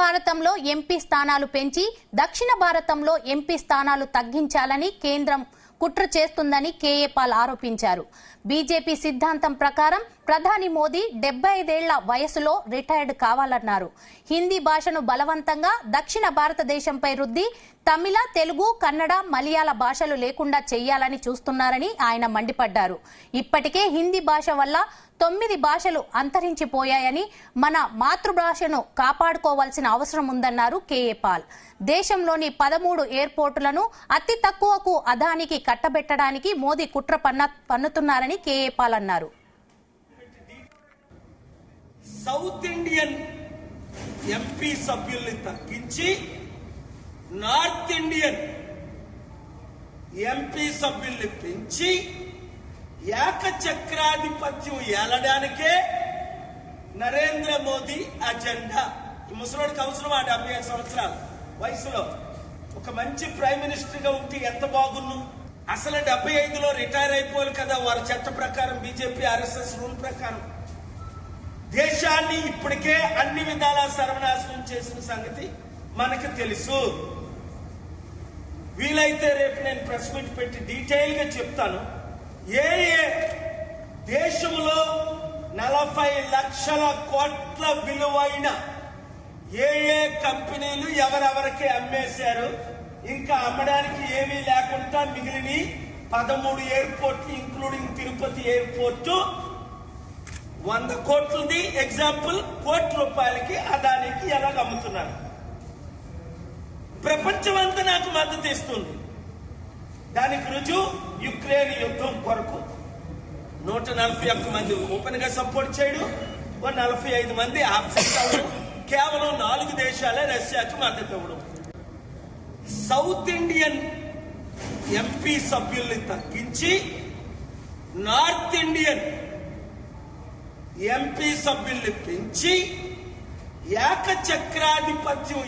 భారతంలో ఎంపీ స్థానాలు పెంచి దక్షిణ భారతంలో ఎంపీ స్థానాలు తగ్గించాలని కేంద్రం కుట్ర చేస్తుందని కేఏ పాల్ ఆరోపించారు. బీజేపీ సిద్ధాంతం ప్రకారం ప్రధాని మోదీ 75 ఏళ్ల వయసులో రిటైర్డ్ కావాలన్నారు. హిందీ భాషను బలవంతంగా దక్షిణ భారతదేశంపై రుద్ది తమిళ, తెలుగు, కన్నడ, మలయాళ భాషలు లేకుండా చేయాలని చూస్తున్నారని ఆయన మండిపడ్డారు. ఇప్పటికే హిందీ భాష వల్ల 9 భాషలు అంతరించిపోయాయని, మన మాతృభాషను కాపాడుకోవాల్సిన అవసరం ఉందన్నారు కేఏ పాల్. దేశంలోని 13 ఎయిర్పోర్టులను అతి తక్కువకు అదానికి కట్టబెట్టడానికి మోదీ కుట్ర పన్నుతున్నారని కేఏ పాల్ అన్నారు. సౌత్ ఇండియన్ ఎంపీ సభ్యుల్ని తగ్గించి నార్త్ ఇండియన్ ఎంపీ సభ్యుల్ని పెంచి ఏకచక్రాధిపత్యం ఏలడానికే నరేంద్ర మోదీ అజెండా. ఈ ముసలోడికి అవసరం 75 సంవత్సరాల వయసులో ఒక మంచి ప్రైమ్ మినిస్టర్ గా ఉంటే ఎంత బాగున్ను. అసలు 75లో రిటైర్ అయిపోవాలి కదా వారి చట్ట ప్రకారం, బీజేపీ ఆర్ఎస్ఎస్ రూల్ ప్రకారం. దేశాన్ని ఇప్పటికే అన్ని విధాలా సర్వనాశనం చేసిన సంగతి మనకు తెలుసు. వీలైతే రేపు నేను ప్రెస్ మీట్ పెట్టి డీటెయిల్ గా చెప్తాను. ఏ దేశంలో 40 లక్షల కోట్ల విలువైన ఏ కంపెనీలు ఎవరెవరికి అమ్మేశారు, ఇంకా అమ్మడానికి ఏమీ లేకుండా మిగిలిన 13 ఎయిర్పోర్ట్లు ఇంక్లూడింగ్ తిరుపతి ఎయిర్పోర్టు 100 కోట్లది ఎగ్జాంపుల్, ₹1,00,00,000కి అదానికి ఎలాగ అమ్ముతున్నారు. ప్రపంచమంతా నాకు మద్దతు ఇస్తుంది. దానికి రుజువు యుక్రెయిన్ యుద్ధం కొరకు 141 మంది ఓపెన్ గా సపోర్ట్ చేయడం, 45 మంది ఆబ్సెంట్ అవ్వడం, కేవలం 4 దేశాలే రష్యాకి మద్దతు ఇవ్వడం. సౌత్ ఇండియన్ ఎంపీ సభ్యుల్ని తగ్గించి నార్త్ ఇండియన్ ఎంపీ సభ్యుల్ని పెంచి ఏకచక్రాధిపత్యం